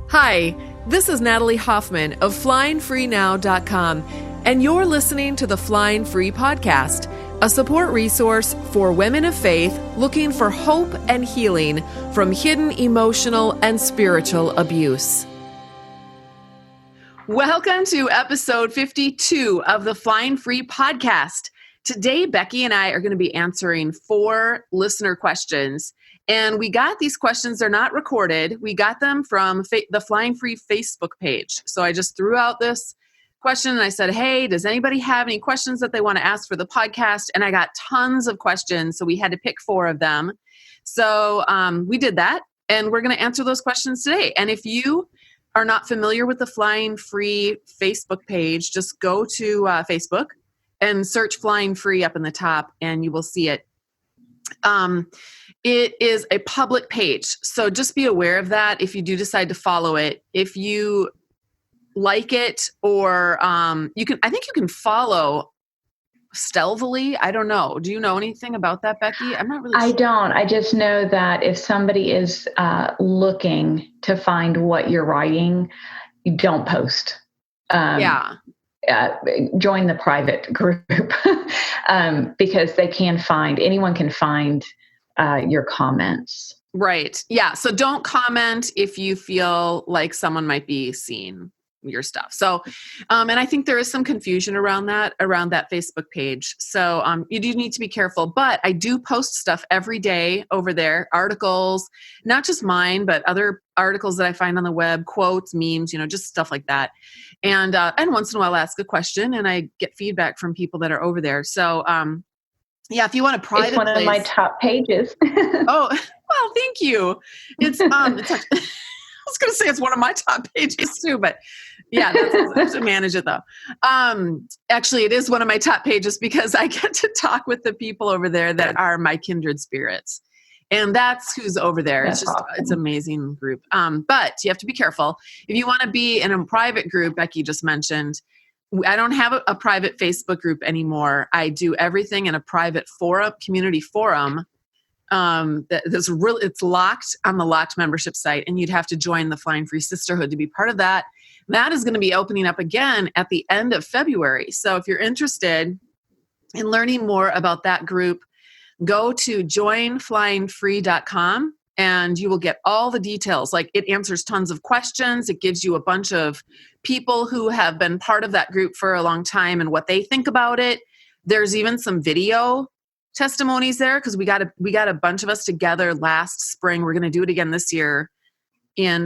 Hi, this is Natalie Hoffman of FlyingFreeNow.com, and you're listening to the Flying Free Podcast, a support resource for women of faith looking for hope and healing from hidden emotional and spiritual abuse. Welcome to episode 52 of the Flying Free Podcast. Today, Becky and I are going to be answering 4 listener questions. And we got these questions, they're not recorded. We got them from the Flying Free Facebook page. So I just threw out this question and I said, hey, does anybody have any questions that they want to ask for the podcast? And I got tons of questions, so we had to pick 4 of them. So we did that, and we're going to answer those questions today. And if you are not familiar with the Flying Free Facebook page, just go to Facebook and search Flying Free up in the top, and you will see it. It is a public page, so just be aware of that if you do decide to follow it. If you like it, or I think you can follow stealthily. I don't know. Do you know anything about that, Becky? I'm not really sure. I don't. I just know that if somebody is looking to find what you're writing, you don't post. Join the private group because anyone can find your comments. Right. Yeah. So don't comment if you feel like someone might be seeing your stuff. So, and I think there is some confusion around that Facebook page. So you do need to be careful, but I do post stuff every day over there, articles, not just mine, but other articles that I find on the web, quotes, memes, just stuff like that. And once in a while I ask a question and I get feedback from people that are over there. So, yeah, if you want a private It's one of my top pages. Oh, well, thank you. It's I was going to say it's one of my top pages too, but yeah, I have to manage it though. Actually, it is one of my top pages because I get to talk with the people over there that are my kindred spirits. And that's who's over there. It's just, awesome. It's an amazing group. But you have to be careful. If you want to be in a private group, Becky just mentioned, I don't have a private Facebook group anymore. I do everything in a private forum, community forum. It's locked on the locked membership site, and you'd have to join the Flying Free Sisterhood to be part of that. That is going to be opening up again at the end of February. So if you're interested in learning more about that group, go to joinflyingfree.com. And you will get all the details. Like, it answers tons of questions. It gives you a bunch of people who have been part of that group for a long time and what they think about it. There's even some video testimonies there because we got a bunch of us together last spring. We're going to do it again this year in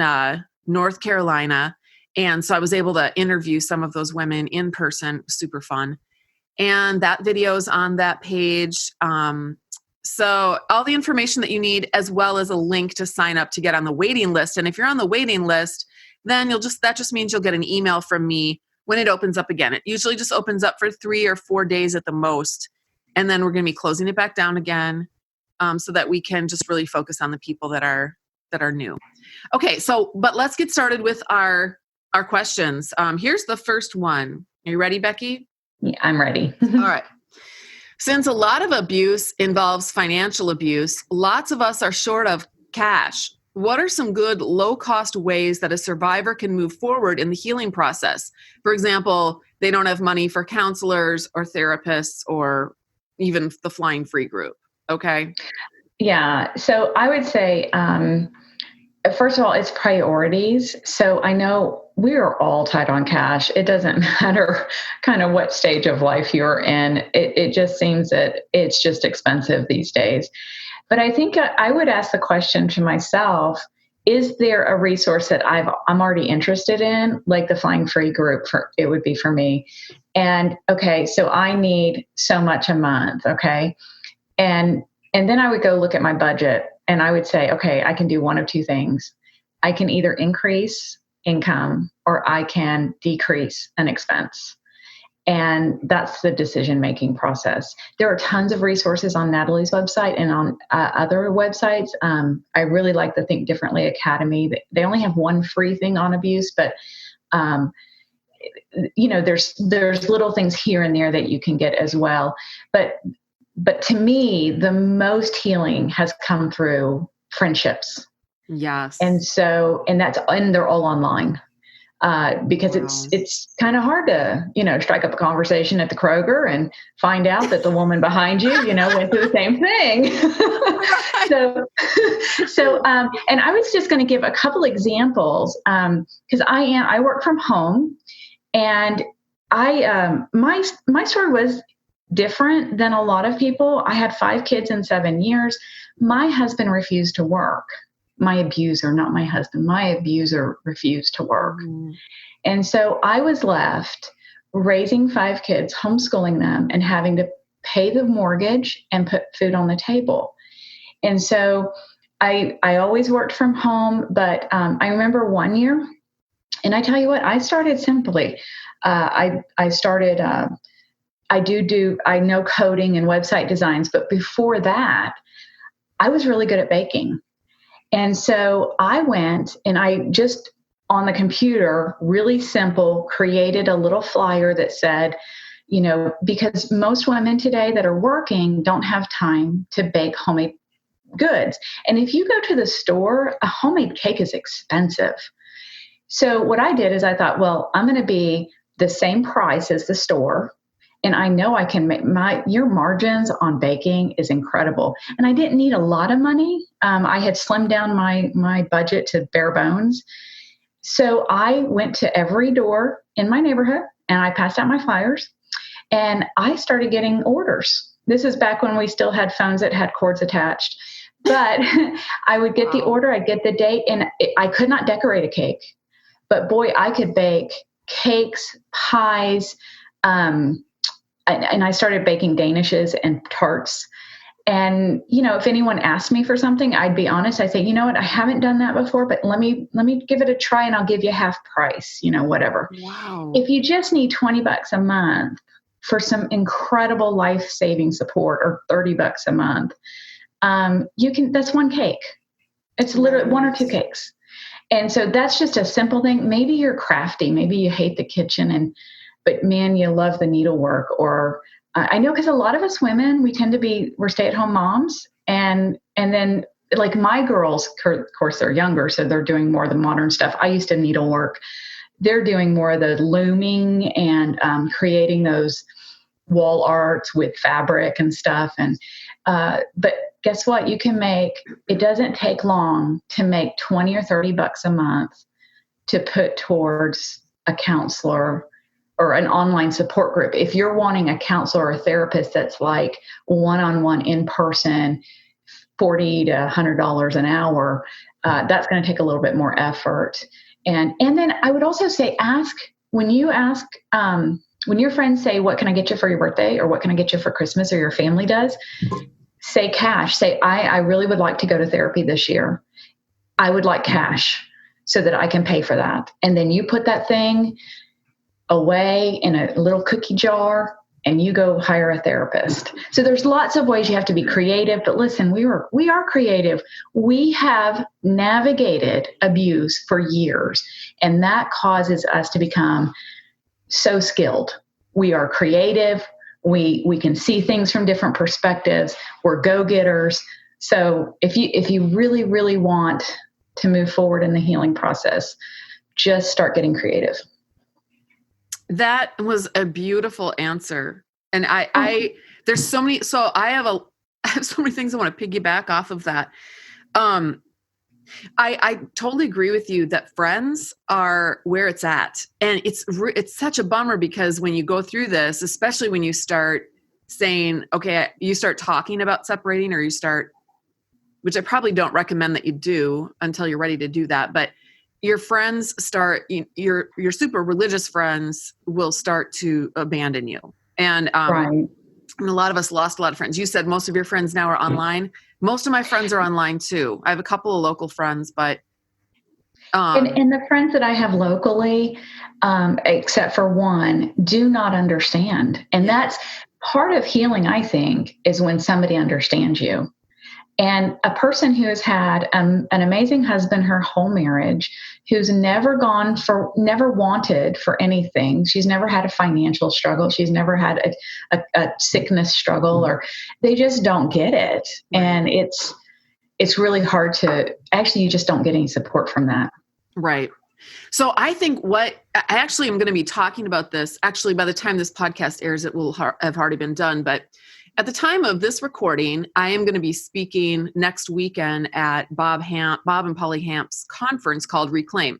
North Carolina. And so I was able to interview some of those women in person. Super fun. And that video is on that page. So all the information that you need, as well as a link to sign up to get on the waiting list. And if you're on the waiting list, then that just means you'll get an email from me when it opens up again. It usually just opens up for 3 or 4 days at the most. And then we're going to be closing it back down again so that we can just really focus on the people that are new. Okay, but let's get started with our questions. Here's the first one. Are you ready, Becky? Yeah, I'm ready. All right. Since a lot of abuse involves financial abuse, lots of us are short of cash. What are some good low-cost ways that a survivor can move forward in the healing process? For example, they don't have money for counselors or therapists or even the Flying Free group. Okay? Yeah. So I would say, first of all, it's priorities. So I know we are all tight on cash. It doesn't matter kind of what stage of life you're in. It just seems that it's just expensive these days. But I think I would ask the question to myself, is there a resource that I'm already interested in, like the Flying Free group? It would be for me. And okay, so I need so much a month. Okay. And then I would go look at my budget and I would say, okay, I can do one of 2 things. I can either increase income or I can decrease an expense. And that's the decision-making process. There are tons of resources on Natalie's website and on other websites. I really like the Think Differently Academy. They only have one free thing on abuse, but there's little things here and there that you can get as well. But to me, the most healing has come through friendships. And Yes. so, and they're all online. Because Wow. it's kind of hard to, strike up a conversation at the Kroger and find out that the woman behind you, went through the same thing. Right. And I was just going to give a couple examples, because I work from home, and my story was different than a lot of people. I had 5 kids in 7 years. My husband refused to work. My abuser, not my husband, my abuser refused to work. Mhm. And so I was left raising 5 kids, homeschooling them, and having to pay the mortgage and put food on the table. And so I always worked from home, but I remember one year, and I tell you what, I started simply. I started. I know coding and website designs, but before that, I was really good at baking. And so I went and I just on the computer, really simple, created a little flyer that said, because most women today that are working don't have time to bake homemade goods. And if you go to the store, a homemade cake is expensive. So what I did is I thought, well, I'm going to be the same price as the store. And I know I can make your margins on baking is incredible. And I didn't need a lot of money. I had slimmed down my budget to bare bones. So I went to every door in my neighborhood and I passed out my flyers and I started getting orders. This is back when we still had phones that had cords attached. But I would get the order, I'd get the date, and I could not decorate a cake. But boy, I could bake cakes, pies, and I started baking danishes and tarts. And, if anyone asked me for something, I'd be honest. I say, you know what, I haven't done that before, but let me give it a try and I'll give you half price, whatever. Wow. If you just need $20 a month for some incredible life-saving support, or $30 a month, that's one cake. It's literally 1 or 2 cakes. And so that's just a simple thing. Maybe you're crafty. Maybe you hate the kitchen, but man, you love the needlework. Or I know, because a lot of us women, we're stay-at-home moms. And then like my girls, of course, they're younger, so they're doing more of the modern stuff. I used to needlework. They're doing more of the looming and creating those wall arts with fabric and stuff. And but guess what? It doesn't take long to make $20 or $30 a month to put towards a counselor or an online support group. If you're wanting a counselor or a therapist that's like one-on-one in person, $40 to $100 an hour, that's going to take a little bit more effort. And then I would also say, when your friends say, what can I get you for your birthday? Or what can I get you for Christmas? Or your family does, say cash. Say, I really would like to go to therapy this year. I would like cash so that I can pay for that. And then you put that thing away in a little cookie jar and you go hire a therapist. So there's lots of ways you have to be creative, but listen, we are creative. We have navigated abuse for years, and that causes us to become so skilled. We are creative. We can see things from different perspectives. We're go-getters. So if you really, really want to move forward in the healing process, just start getting creative. That was a beautiful answer. And there's so many, so I have so many things I want to piggyback off of that. I totally agree with you that friends are where it's at. And it's such a bummer, because when you go through this, especially when you start saying, okay, you start talking about separating, or which I probably don't recommend that you do until you're ready to do that. But your friends your super religious friends will start to abandon you. And, Right. and a lot of us lost a lot of friends. You said most of your friends now are online. Most of my friends are online too. I have a couple of local friends, but. And the friends that I have locally, except for one, do not understand. And that's part of healing, I think, is when somebody understands you. And a person who has had an amazing husband her whole marriage, who's never wanted for anything. She's never had a financial struggle. She's never had a sickness struggle, or they just don't get it. And it's really hard to actually, you just don't get any support from that. Right. So I think what I actually am going to be talking about this, actually, by the time this podcast airs, it will have already been done. But at the time of this recording, I am going to be speaking next weekend at Bob and Polly Hamp's conference called Reclaim.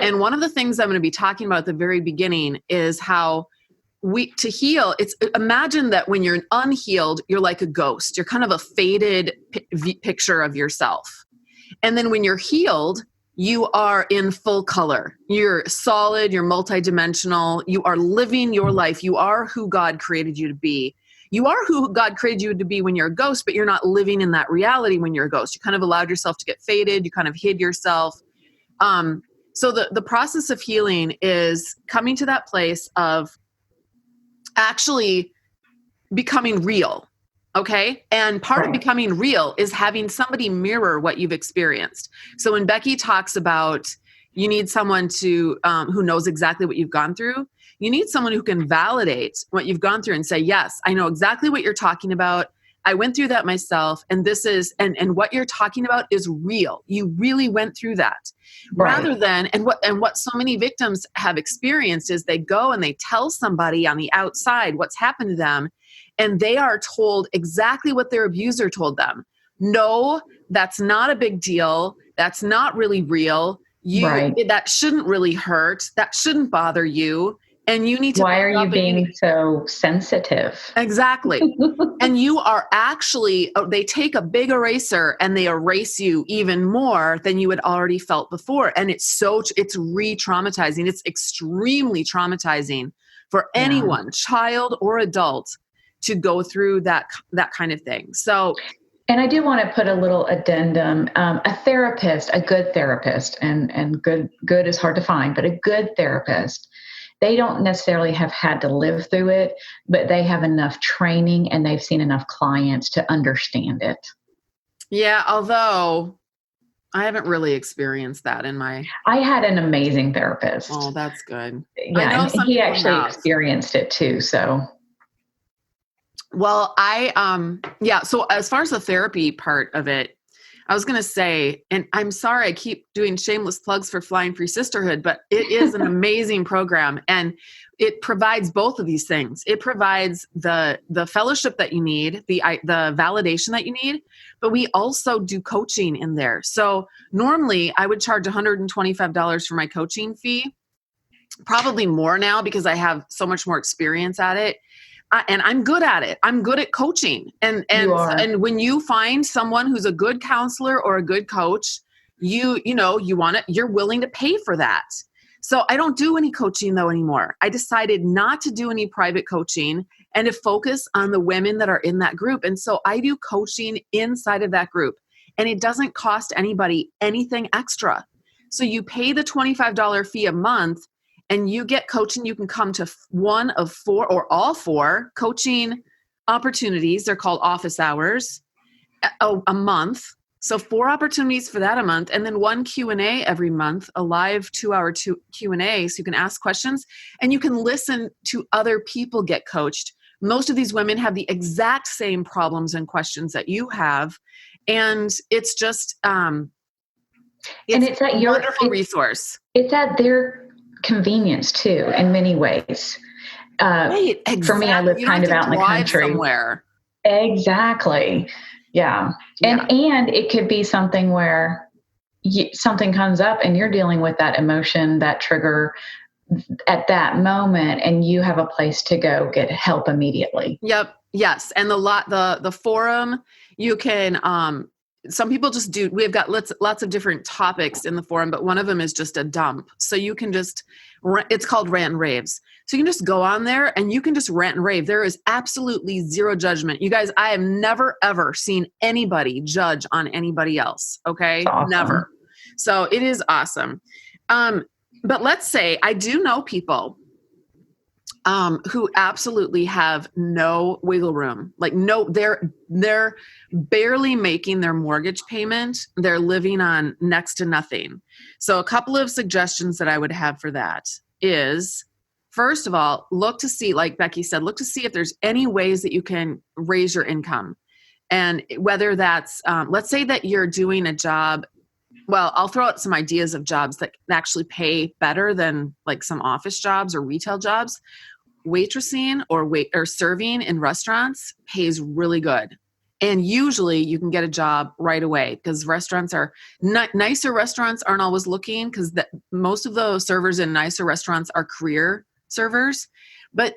And one of the things I'm going to be talking about at the very beginning is how to heal, imagine that when you're unhealed, you're like a ghost. You're kind of a faded picture of yourself. And then when you're healed, you are in full color. You're solid, you're multidimensional, you are living your life. You are who God created you to be. You are who God created you to be when you're a ghost, but you're not living in that reality when you're a ghost. You kind of allowed yourself to get faded. You kind of hid yourself. So the process of healing is coming to that place of actually becoming real. Okay. And part of becoming real is having somebody mirror what you've experienced. So when Becky talks about you need someone to who knows exactly what you've gone through, you need someone who can validate what you've gone through and say, yes, I know exactly what you're talking about. I went through that myself. And this is, and what you're talking about is real. You really went through that. Rather than, and what so many victims have experienced is they go and they tell somebody on the outside what's happened to them. And they are told exactly what their abuser told them. No, that's not a big deal. That's not really real. That shouldn't really hurt. That shouldn't bother you. And you need to. Why are you being so sensitive? Exactly. And you are actually, they take a big eraser and they erase you even more than you had already felt before. And it's re-traumatizing. It's extremely traumatizing for anyone, child or adult, to go through that kind of thing. So, and I do want to put a little addendum. A therapist, a good therapist, and good is hard to find, but a good therapist, they don't necessarily have had to live through it, but they have enough training and they've seen enough clients to understand it. Yeah, although I haven't really experienced that I had an amazing therapist. Oh, that's good. Yeah, and he actually experienced it too, so. Well, so as far as the therapy part of it, I was going to say, and I'm sorry, I keep doing shameless plugs for Flying Free Sisterhood, but it is an amazing program and it provides both of these things. It provides the fellowship that you need, the validation that you need, but we also do coaching in there. So normally I would charge $125 for my coaching fee, probably more now because I have so much more experience at it. And I'm good at it. I'm good at coaching. And when you find someone who's a good counselor or a good coach, you're willing to pay for that. So I don't do any coaching though anymore. I decided not to do any private coaching and to focus on the women that are in that group. And so I do coaching inside of that group and it doesn't cost anybody anything extra. So you pay the $25 fee a month and you get coaching. You can come to one of 4 or all 4 coaching opportunities. They're called office hours a month. So 4 opportunities for that a month. And then 1 Q&A every month, a live 2-hour Q&A. So you can ask questions and you can listen to other people get coached. Most of these women have the exact same problems and questions that you have. And it's just, it's a wonderful resource. It's at their convenience too in many ways. Right, exactly. For me, I live kind of out in the country somewhere. Exactly. Yeah. And it could be something where something comes up and you're dealing with that emotion, that trigger at that moment, and you have a place to go get help immediately. Yep. Yes. And the forum, you can, some people just do, we've got lots of different topics in the forum, but one of them is just a dump. So you can it's called Rant and Raves. So you can just go on there and you can just rant and rave. There is absolutely zero judgment. You guys, I have never, ever seen anybody judge on anybody else. Okay. Awesome. Never. So it is awesome. But let's say I do know people who absolutely have no wiggle room. Like they're barely making their mortgage payment. They're living on next to nothing. So a couple of suggestions that I would have for that is, first of all, look to see, like Becky said, look to see if there's any ways that you can raise your income. And whether that's, let's say that you're doing a job. Well, I'll throw out some ideas of jobs that actually pay better than like some office jobs or retail jobs. Waitressing or serving in restaurants pays really good. And usually you can get a job right away because restaurants are nicer restaurants aren't always looking because most of the servers in nicer restaurants are career servers. But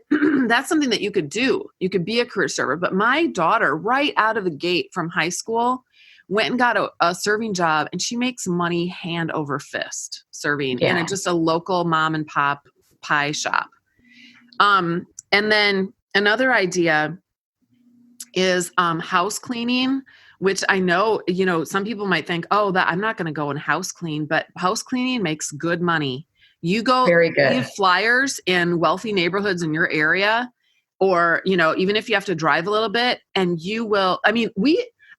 that's something that you could do. You could be a career server. But my daughter, right out of the gate from high school, went and got a serving job, and she makes money hand over fist serving in just a local mom and pop pie shop. And then another idea is house cleaning, which I know, some people might think, oh, that I'm not going to go and house clean, but house cleaning makes good money. You go leave flyers in wealthy neighborhoods in your area, or, even if you have to drive a little bit, and you will,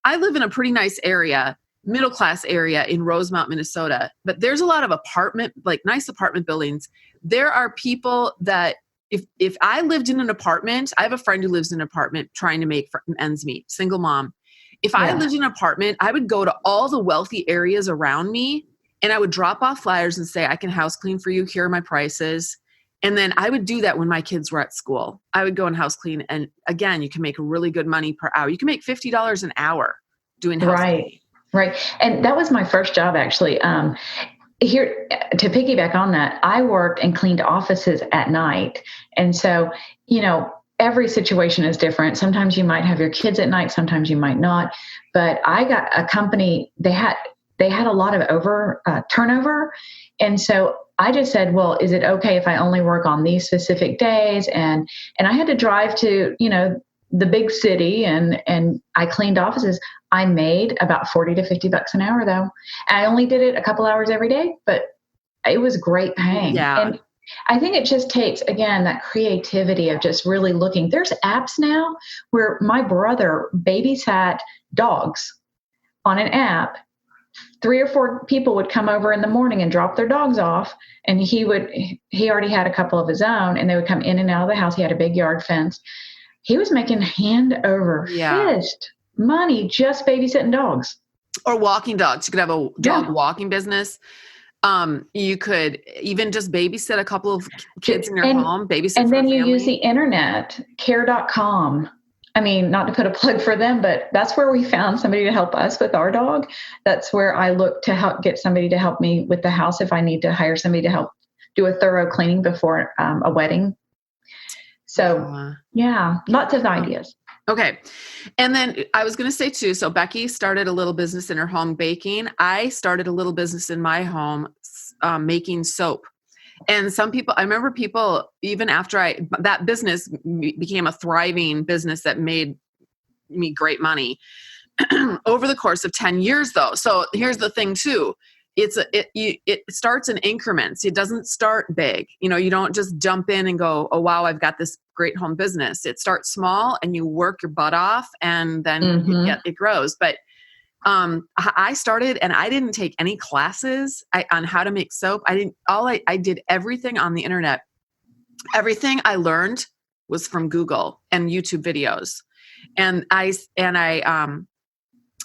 I live in a pretty nice area, middle class area in Rosemount, Minnesota, but there's a lot of nice apartment buildings. There are people that if I lived in an apartment, I have a friend who lives in an apartment trying to make ends meet, single mom. If I lived in an apartment, I would go to all the wealthy areas around me and I would drop off flyers and say, I can house clean for you. Here are my prices. And then I would do that when my kids were at school. I would go and house clean. And again, you can make really good money per hour. You can make $50 an hour doing house cleaning. Right. And that was my first job, actually. Here, to piggyback on that, I worked and cleaned offices at night. And so, every situation is different. Sometimes you might have your kids at night, sometimes you might not. But I got a company, they had a lot of turnover. And so I just said, well, is it okay if I only work on these specific days? And I had to drive to, the big city and I cleaned offices. I made about $40 to $50 an hour though. I only did it a couple hours every day, but it was great paying. Yeah. And I think it just takes, again, that creativity of just really looking. There's apps now where my brother babysat dogs on an app. 3 or 4 people would come over in the morning and drop their dogs off. And he already had a couple of his own, and they would come in and out of the house. He had a big yard fence. He was making hand over fist money just babysitting dogs. Or walking dogs. You could have a dog walking business. You could even just babysit a couple of kids in your home, babysit and for then a you family. Use the internet, care.com. I mean, not to put a plug for them, but that's where we found somebody to help us with our dog. That's where I look to help get somebody to help me with the house if I need to hire somebody to help do a thorough cleaning before a wedding. So, lots of ideas. Okay. And then I was going to say too, so Becky started a little business in her home baking. I started a little business in my home making soap. And I remember people, even after that business became a thriving business that made me great money over the course of 10 years though. So here's the thing too. It starts in increments. It doesn't start big. You don't just jump in and go, oh, wow, I've got this great home business. It starts small and you work your butt off and then it grows. But I started and I didn't take any classes on how to make soap. I did everything on the internet. Everything I learned was from Google and YouTube videos. And I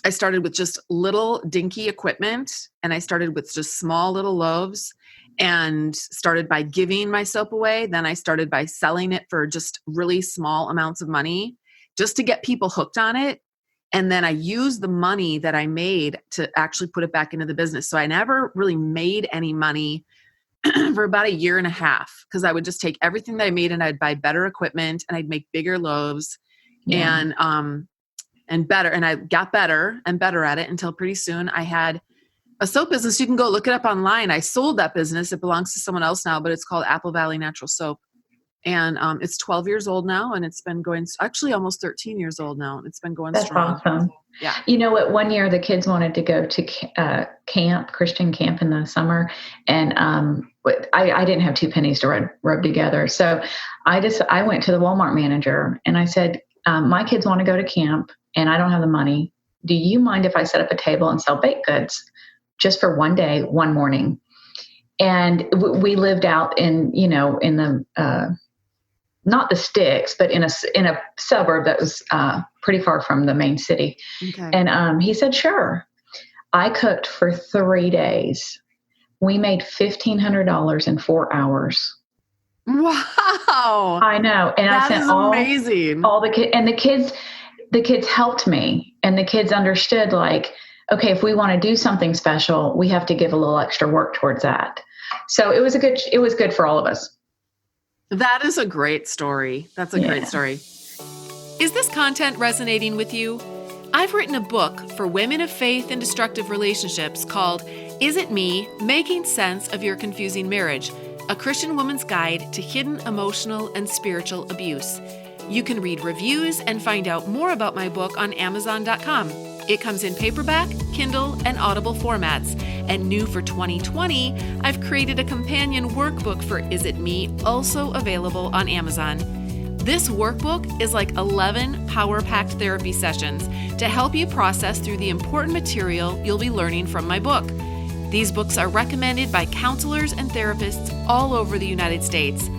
started with just little dinky equipment, and I started with just small little loaves and started by giving my soap away. Then I started by selling it for just really small amounts of money just to get people hooked on it. And then I used the money that I made to actually put it back into the business. So I never really made any money for about 1.5 years because I would just take everything that I made and I'd buy better equipment and I'd make bigger loaves and better. And I got better and better at it until pretty soon I had a soap business. You can go look it up online. I sold that business. It belongs to someone else now, but it's called Apple Valley Natural Soap. And it's 12 years old now, and it's been going, actually almost 13 years old now. It's been going strong. That's awesome. Yeah. You know what? One year the kids wanted to go to Christian camp in the summer. And I didn't have 2 pennies to rub together. So I went to the Walmart manager and I said, my kids want to go to camp and I don't have the money. Do you mind if I set up a table and sell baked goods just for one day, one morning? And we lived out in the, not the sticks, but in a suburb that was pretty far from the main city. Okay. And he said, sure. I cooked for 3 days. We made $1,500 in 4 hours. Wow. I know. And That I sent is amazing. all the kids, and the kids helped me, and the kids understood, like, okay, if we want to do something special, we have to give a little extra work towards that. So it was good for all of us. That is a great story. That's a great story. Is this content resonating with you? I've written a book for women of faith in destructive relationships called Is It Me? Making Sense of Your Confusing Marriage, a Christian woman's guide to hidden emotional and spiritual abuse. You can read reviews and find out more about my book on Amazon.com. It comes in paperback, Kindle, and Audible formats. And new for 2020, I've created a companion workbook for Is It Me, also available on Amazon. This workbook is like 11 power-packed therapy sessions to help you process through the important material you'll be learning from my book. These books are recommended by counselors and therapists all over the United States.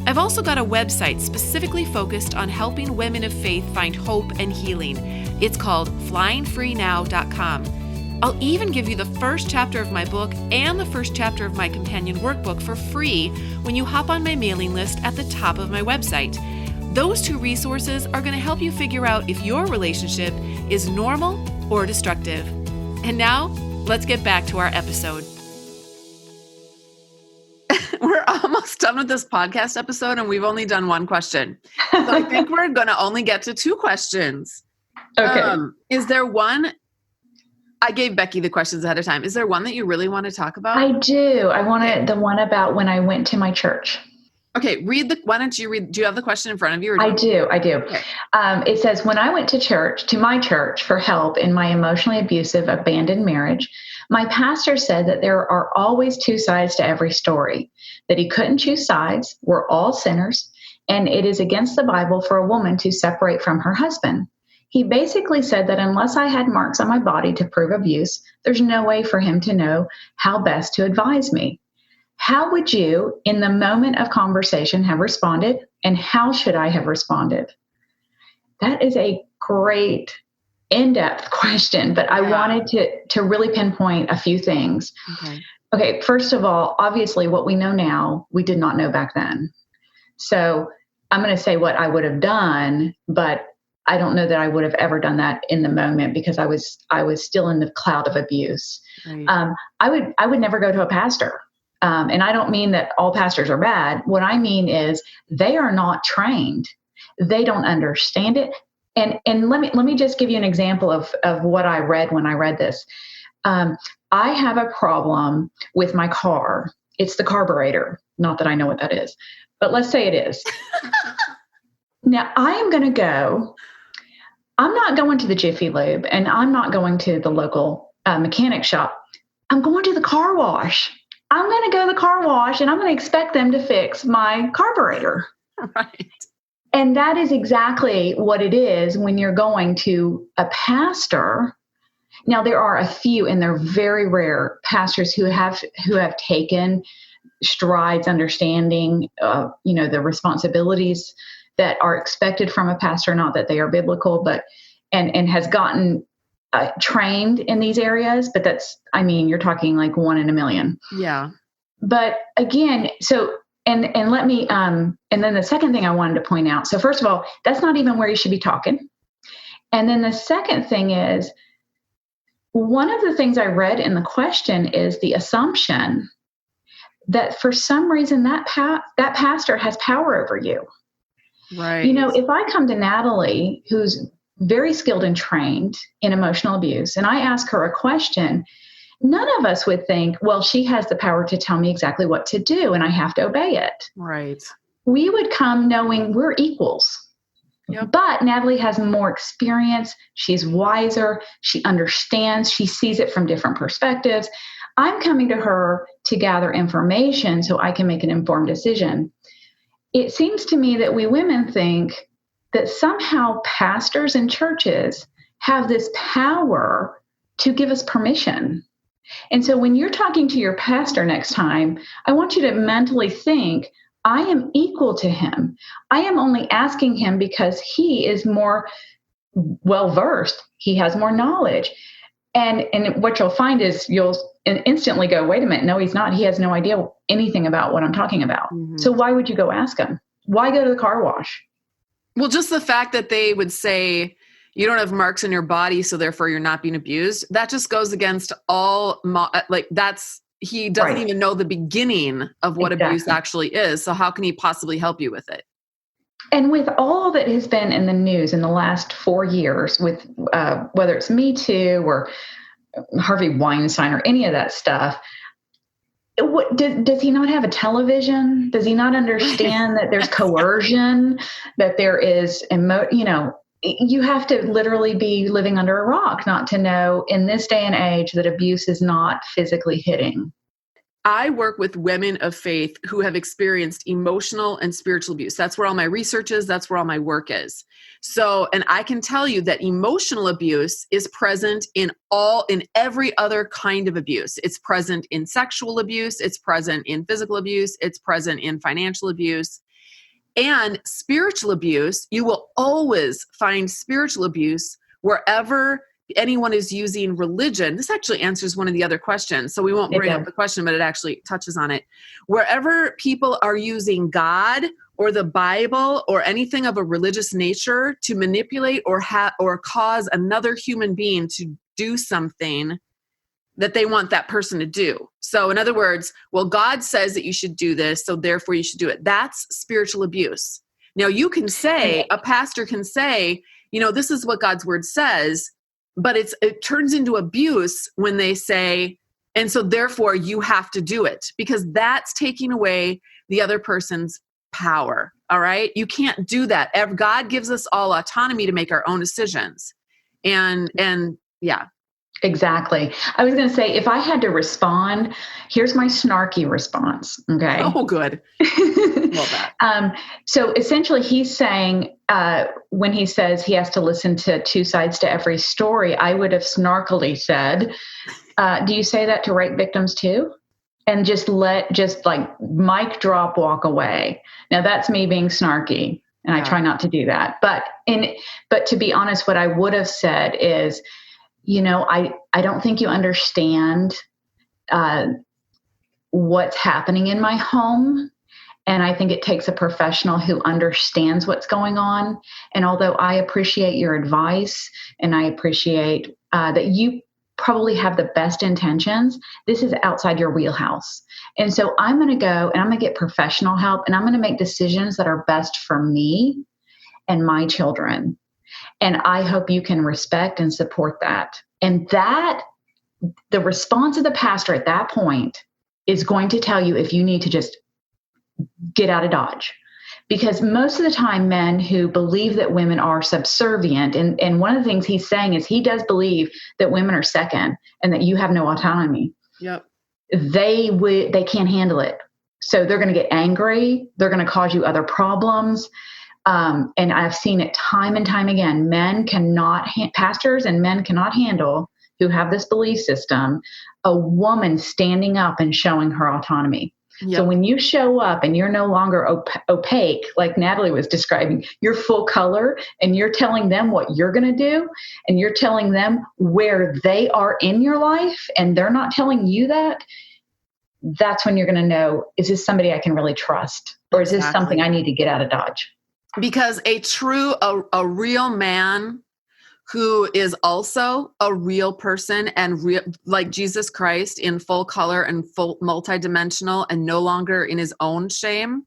I've also got a website specifically focused on helping women of faith find hope and healing. It's called flyingfreenow.com. I'll even give you the first chapter of my book and the first chapter of my companion workbook for free when you hop on my mailing list at the top of my website. Those 2 resources are going to help you figure out if your relationship is normal or destructive. And now, let's get back to our episode. We're almost done with this podcast episode, and we've only done 1 question. So I think we're going to only get to 2 questions. Okay. Is there one? I gave Becky the questions ahead of time. Is there one that you really want to talk about? I do. I wanted the one about when I went to my church. Okay, why don't you read? Do you have the question in front of you? Or I do. Okay. It says, when I went to my church for help in my emotionally abusive, abandoned marriage, my pastor said that there are always 2 sides to every story, that he couldn't choose sides. We're all sinners, and it is against the Bible for a woman to separate from her husband. He basically said that unless I had marks on my body to prove abuse, there's no way for him to know how best to advise me. How would you, in the moment of conversation, have responded, and how should I have responded? That is a great, in-depth question, but I wanted to really pinpoint a few things. Okay, first of all, obviously what we know now, we did not know back then. So I'm going to say what I would have done, but I don't know that I would have ever done that in the moment because I was still in the cloud of abuse. Right. I would never go to a pastor. And I don't mean that all pastors are bad. What I mean is they are not trained. They don't understand it. And let me just give you an example of what I read when I read this. I have a problem with my car. It's the carburetor. Not that I know what that is, but let's say it is. Now I am going to go. I'm not going to the Jiffy Lube, and I'm not going to the local mechanic shop. I'm going to the car wash. I'm going to go to the car wash, and I'm going to expect them to fix my carburetor. Right. And that is exactly what it is when you're going to a pastor. Now, there are a few, and they're very rare, pastors who have taken strides understanding, the responsibilities that are expected from a pastor, not that they are biblical, but and has gotten trained in these areas. But you're talking like 1 in a million. Yeah. But again, and let me, and then the second thing I wanted to point out. So first of all, that's not even where you should be talking. And then the second thing is, one of the things I read in the question is the assumption that for some reason that pastor has power over you. Right. If I come to Natalie, who's very skilled and trained in emotional abuse, and I ask her a question, none of us would think, well, she has the power to tell me exactly what to do and I have to obey it. Right. We would come knowing we're equals. Yep. But Natalie has more experience. She's wiser. She understands. She sees it from different perspectives. I'm coming to her to gather information so I can make an informed decision. It seems to me that we women think that somehow pastors and churches have this power to give us permission. And so when you're talking to your pastor next time, I want you to mentally think, I am equal to him. I am only asking him because he is more well versed. He has more knowledge. And what you'll find is you'll instantly go, wait a minute, no, he's not. He has no idea anything about what I'm talking about. So why would you go ask him? Why go to the car wash? Well, just the fact that they would say, you don't have marks in your body, so therefore you're not being abused. That just goes against all, he doesn't even know the beginning of what abuse actually is. So how can he possibly help you with it? And with all that has been in the news in the last 4 years, with whether it's Me Too or Harvey Weinstein or any of that stuff, does he not have a television? Does he not understand that there's coercion, that there is, you have to literally be living under a rock not to know in this day and age that abuse is not physically hitting. I work with women of faith who have experienced emotional and spiritual abuse. That's where all my research is. That's where all my work is. So, and I can tell you that emotional abuse is present in every other kind of abuse. It's present in sexual abuse. It's present in physical abuse. It's present in financial abuse. And spiritual abuse, you will always find spiritual abuse wherever anyone is using religion. This actually answers one of the other questions. So we won't bring up the question, but it actually touches on it. Wherever people are using God or the Bible or anything of a religious nature to manipulate or cause another human being to do something that they want that person to do. So in other words, well, God says that you should do this, so therefore you should do it. That's spiritual abuse. Now you can say, a pastor can say, this is what God's word says, but it turns into abuse when they say, and so therefore you have to do it, because that's taking away the other person's power. All right. You can't do that. God gives us all autonomy to make our own decisions. And yeah. Exactly. I was going to say, if I had to respond, here's my snarky response. Okay. Oh, good. Love that. So essentially he's saying, when he says he has to listen to two sides to every story, I would have snarkily said, do you say that to rape victims too? And just like mic drop, walk away. Now that's me being snarky, and I try not to do that. But to be honest, what I would have said is, I don't think you understand what's happening in my home. And I think it takes a professional who understands what's going on. And although I appreciate your advice and I appreciate that you probably have the best intentions, this is outside your wheelhouse. And so I'm going to go and I'm going to get professional help, and I'm going to make decisions that are best for me and my children. And I hope you can respect and support that. And that, the response of the pastor at that point is going to tell you if you need to just get out of Dodge. Because most of the time, men who believe that women are subservient, and one of the things he's saying is he does believe that women are second and that you have no autonomy. Yep. They can't handle it. So they're going to get angry. They're going to cause you other problems. And I've seen it time and time again. Pastors and men cannot handle, who have this belief system, a woman standing up and showing her autonomy. Yep. So when you show up and you're no longer opaque, like Natalie was describing, you're full color and you're telling them what you're going to do, and you're telling them where they are in your life, and they're not telling you that, that's when you're going to know, is this somebody I can really trust? Or is this something I need to get out of Dodge? Because a real man who is also a real person and real, like Jesus Christ, in full color and full multidimensional and no longer in his own shame,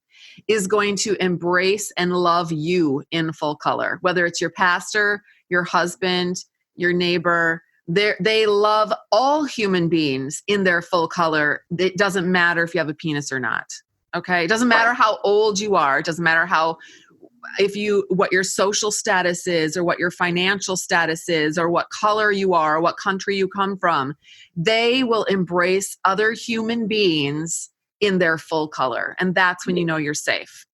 is going to embrace and love you in full color. Whether it's your pastor, your husband, your neighbor, they love all human beings in their full color. It doesn't matter if you have a penis or not. Okay. It doesn't matter how old you are. It doesn't matter what your social status is, or what your financial status is, or what color you are, or what country you come from. They will embrace other human beings in their full color. And that's when you know you're safe.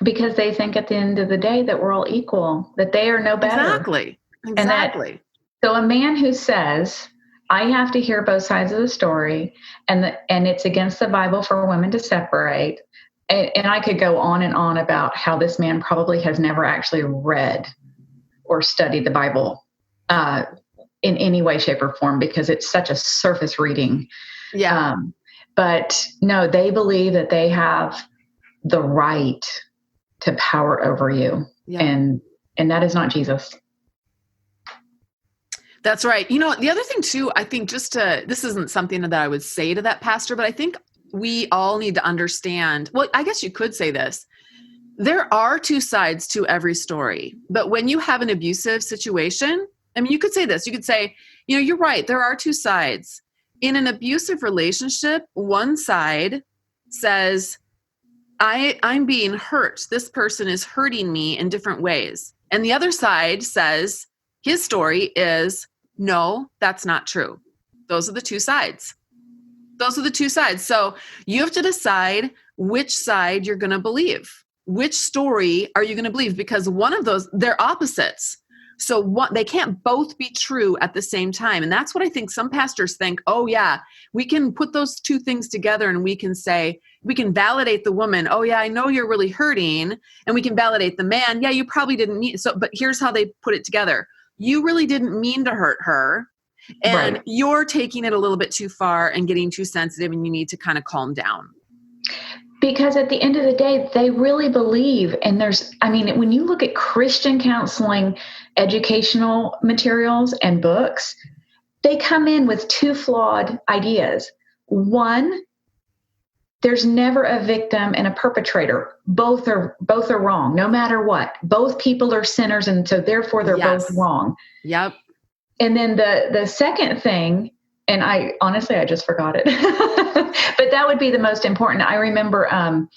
Because they think at the end of the day that we're all equal, that they are no better. Exactly. So a man who says, I have to hear both sides of the story, and it's against the Bible for women to separate. And I could go on and on about how this man probably has never actually read or study the Bible in any way, shape, or form because it's such a surface reading. Yeah. But no, they believe that they have the right to power over you. Yeah. And that is not Jesus. That's right. The other thing too, I think this isn't something that I would say to that pastor, but I think we all need to understand, well, I guess you could say this. There are two sides to every story, but when you have an abusive situation, I mean, you could say this, you could say, you're right. There are two sides. In an abusive relationship, one side says, I'm being hurt. This person is hurting me in different ways. And the other side says, his story is, no, that's not true. Those are the two sides. So you have to decide which side you're going to believe. Which story are you going to believe? Because one of those, they're opposites. So they can't both be true at the same time. And that's what I think some pastors think, oh yeah, we can put those two things together and we can say, we can validate the woman. Oh yeah, I know you're really hurting. And we can validate the man. Yeah, you probably didn't mean so, but here's how they put it together. You really didn't mean to hurt her. And you're taking it a little bit too far and getting too sensitive and you need to kind of calm down. Because at the end of the day, they really believe, and when you look at Christian counseling, educational materials and books, they come in with two flawed ideas. One, there's never a victim and a perpetrator. Both are wrong, no matter what. Both people are sinners, and so therefore they're both wrong. Yep. And then the second thing, and I just forgot it, but that would be the most important. I remember, and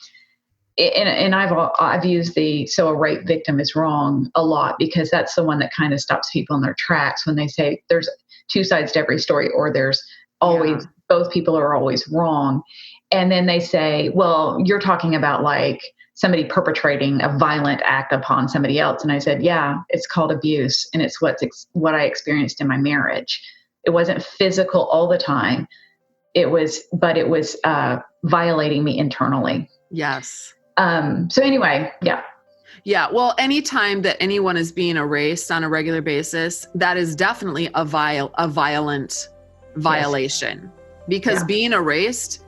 I've used so a rape victim is wrong a lot because that's the one that kind of stops people in their tracks when they say there's two sides to every story, or there's always, both people are always wrong. And then they say, well, you're talking about like somebody perpetrating a violent act upon somebody else. And I said, yeah, it's called abuse. And it's what I experienced in my marriage. It wasn't physical all the time. It was violating me internally. Yes. So anyway, yeah. Yeah. Well, anytime that anyone is being erased on a regular basis, that is definitely a violent violation, because being erased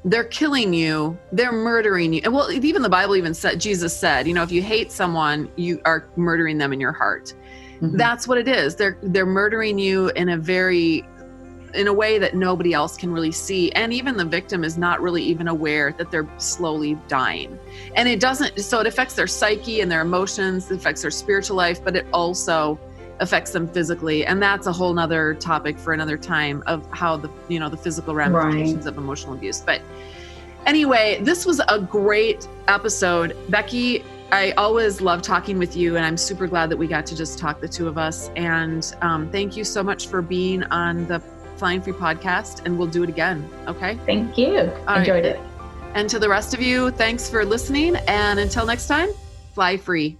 they're killing you, they're murdering you. And well, even the Bible said, Jesus said, if you hate someone, you are murdering them in your heart. Mm-hmm. That's what it is. They're murdering you in a way that nobody else can really see. And even the victim is not really even aware that they're slowly dying. And it affects their psyche and their emotions, it affects their spiritual life, but it also affects them physically. And that's a whole nother topic for another time of how the physical ramifications of emotional abuse. But anyway, this was a great episode. Becky, I always love talking with you, and I'm super glad that we got to just talk, the two of us. And thank you so much for being on the Flying Free podcast, and we'll do it again. Okay. Thank you. Enjoyed it. And to the rest of you, thanks for listening. And until next time, fly free.